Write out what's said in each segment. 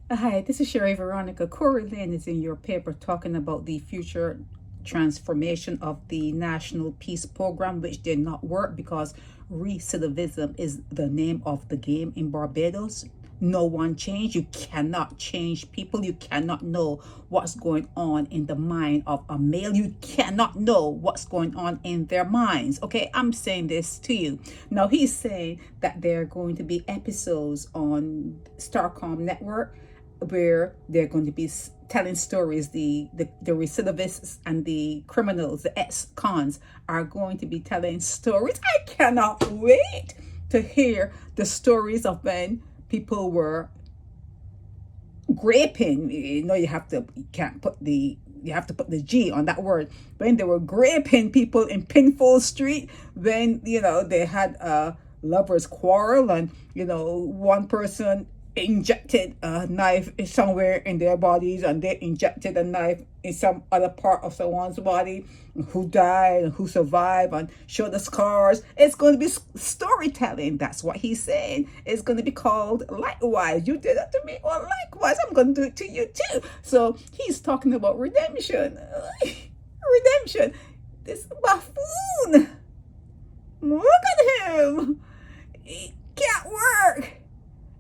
Hi, this is Sherry Veronica. Corey Lynn is in your paper talking about the future transformation of the National Peace Program, which did not work because recidivism is the name of the game in Barbados. No one changed. You cannot change people. You cannot know what's going on in the mind of a male. You cannot know what's going on in their minds. Okay, I'm saying this to you. Now, he's saying that there are going to be episodes on Starcom Network where they're going to be telling stories. The recidivists and the criminals, the ex-cons, are going to be telling stories. I cannot wait to hear the stories of when people were graping. You have to put the G on that word. When they were graping people in Pinfold Street, when they had a lovers quarrel, and one person injected a knife somewhere in their bodies, and they injected a knife in some other part of someone's body, who died and who survived, and show the scars. It's going to be storytelling. That's what he's saying. It's going to be called Likewise. You did it to me, well, likewise I'm going to do it to you too. So he's talking about redemption. Redemption. This buffoon, look at him. It can't work.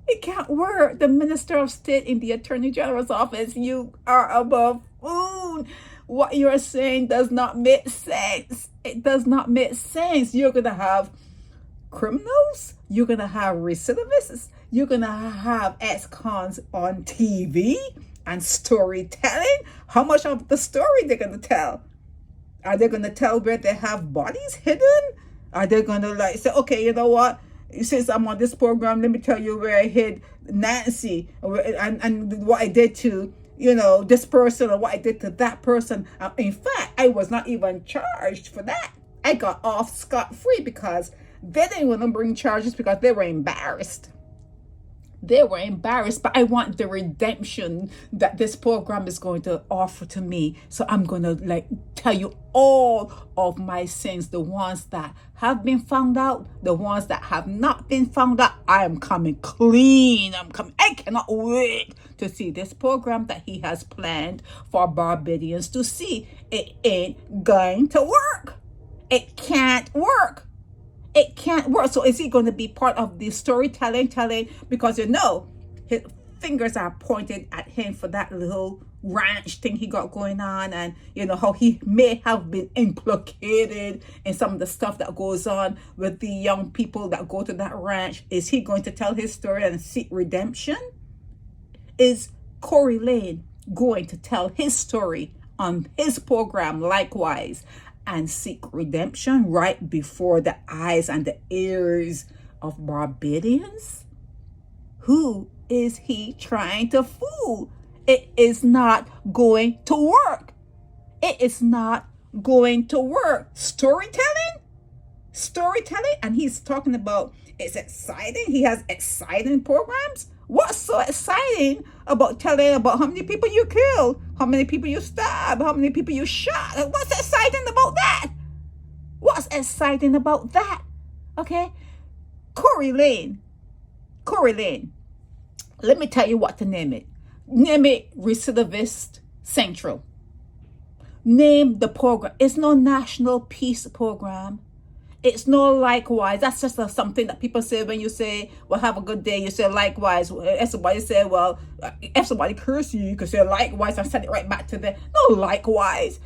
It can't work. The Minister of State in the Attorney General's office, you are a buffoon. What you're saying does not make sense. It does not make sense. You're going to have criminals. You're going to have recidivists. You're going to have ex-cons on TV and storytelling. How much of the story they're going to tell? Are they going to tell where they have bodies hidden? Are they going to say, okay, you know what? Since I'm on this program, let me tell you where I hid Nancy, and what I did to this person, or what I did to that person. In fact, I was not even charged for that. I got off scot-free because they didn't want to bring charges because they were embarrassed. They were embarrassed, but I want the redemption that this program is going to offer to me. So I'm going to tell you all of my sins, the ones that have been found out, the ones that have not been found out. I am coming clean. I cannot wait to see this program that he has planned for Barbadians to see. It ain't going to work. It can't work. It can't work. So is he going to be part of the storytelling? Because his fingers are pointed at him for that little ranch thing he got going on, and how he may have been implicated in some of the stuff that goes on with the young people that go to that ranch. Is he going to tell his story and seek redemption? Is Corey Lane going to tell his story on his program Likewise and seek redemption right before the eyes and the ears of Barbadians? Who is he trying to fool? It is not going to work. It is not going to work. Storytelling, and he's talking about it's exciting. He has exciting programs. What's so exciting about telling about how many people you killed, how many people you stabbed, how many people you shot? What's exciting about that? What's exciting about that? Okay? Corey Lane. Let me tell you what to name it. Name it Recidivist Central. Name the program. It's no National Peace Program. It's no Likewise. That's just something that people say when you say, well, have a good day. You say likewise. If somebody say, well, if somebody curse you, you can say likewise and send it right back to them. No Likewise.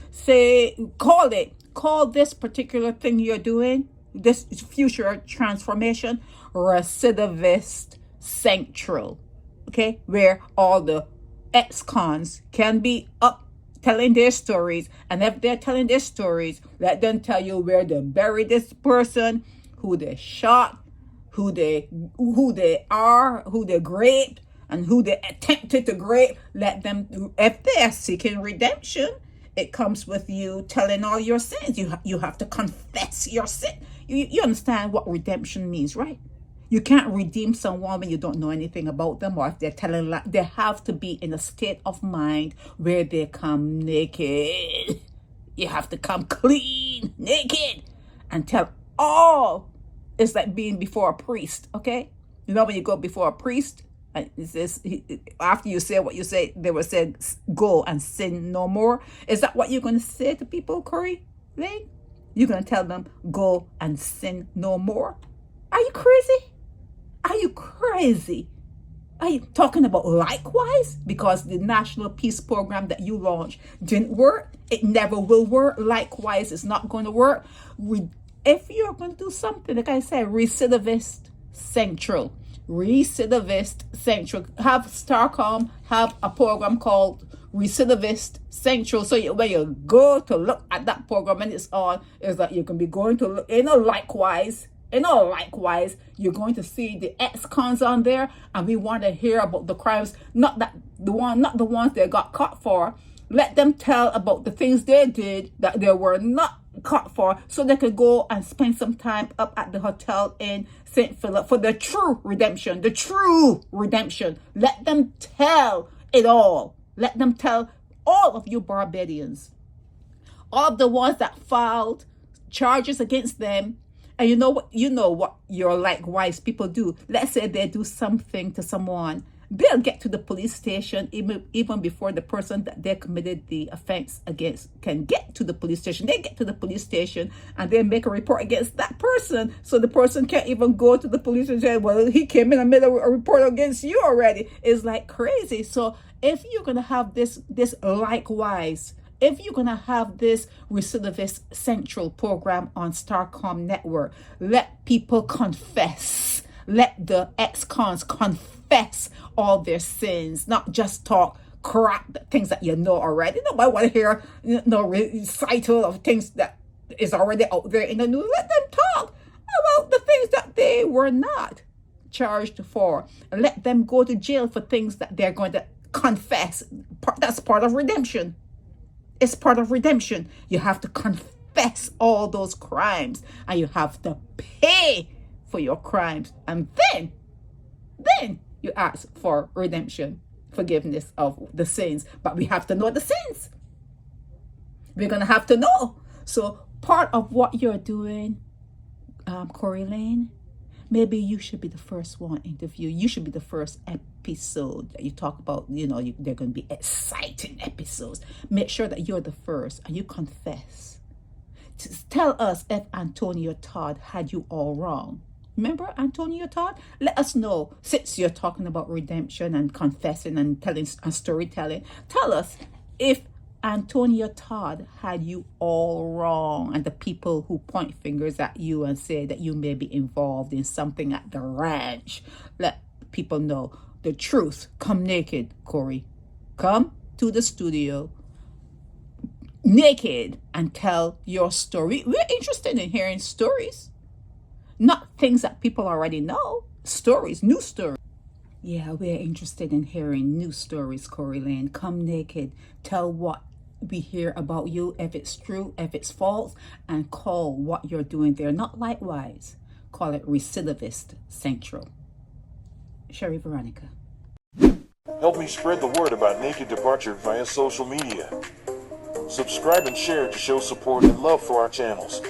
Call this particular thing you're doing, this future transformation, Recidivist Central. Okay? Where all the ex-cons can be up telling their stories, and if they're telling their stories, let them tell you where they buried this person, who they shot, who they are, who they raped, and who they attempted to grape. Let them, if they are seeking redemption, it comes with you telling all your sins. You have to confess your sin. You understand what redemption means, right? You can't redeem someone when you don't know anything about them, or if they're telling they have to be in a state of mind where they come naked. You have to come clean, naked, and tell all. It's like being before a priest, okay? When you go before a priest, It says, after you say what you say, they will say, go and sin no more. Is that what you're going to say to people, Corey Lane? You're going to tell them, go and sin no more? Are you crazy? Are you crazy? Are you talking about likewise? Because the National Peace Program that you launched didn't work. It never will work. Likewise, it's not going to work. If you're going to do something, like I said, Recidivist Central. Recidivist Central. Have Starcom have a program called Recidivist Central. So when you go to look at that program and it's on, is that you can be going to look, likewise, you're going to see the ex-cons on there, and we want to hear about the crimes, not the ones they got caught for. Let them tell about the things they did that they were not caught for, so they could go and spend some time up at the hotel in St. Philip for the true redemption. Let them tell it all. Let them tell all of you Barbadians, all of the ones that filed charges against them. And you know what your likewise people do. Let's say they do something to someone. They'll get to the police station even before the person that they committed the offense against can get to the police station. They get to the police station and they make a report against that person. So the person can't even go to the police and say, well, he came in and made a report against you already. It's like crazy. So if you're going to have this likewise, if you're going to have this Recidivist Central program on Starcom Network, let people confess. Let the ex-cons confess all their sins, not just talk crap, things that you know already. Nobody want to hear recital of things that is already out there in the news. Let them talk about the things that they were not charged for. Let them go to jail for things that they're going to confess. That's part of redemption. It's part of redemption. You have to confess all those crimes, and you have to pay for your crimes, and then you ask for redemption, forgiveness of the sins. But we have to know the sins. We're gonna have to know. So part of what you're doing, Corey Lane, maybe you should be the first one interview. You should be the first episode that you talk about. They're going to be exciting episodes. Make sure that you're the first and you confess. Tell us if Antonio Todd had you all wrong. Remember Antonio Todd? Let us know, since you're talking about redemption and confessing and telling and storytelling. Tell us if Antonio Todd had you all wrong, and the people who point fingers at you and say that you may be involved in something at the ranch. Let people know the truth. Come naked, Corey. Come to the studio naked and tell your story. We're interested in hearing stories, not things that people already know. Stories, new stories. Yeah, we're interested in hearing new stories, Corey Lane. Come naked. Tell what we hear about you, if it's true, if it's false, and call what you're doing there. Not likewise. Call it Recidivist Central. Sherry Veronica. Help me spread the word about Naked Departure via social media. Subscribe and share to show support and love for our channels.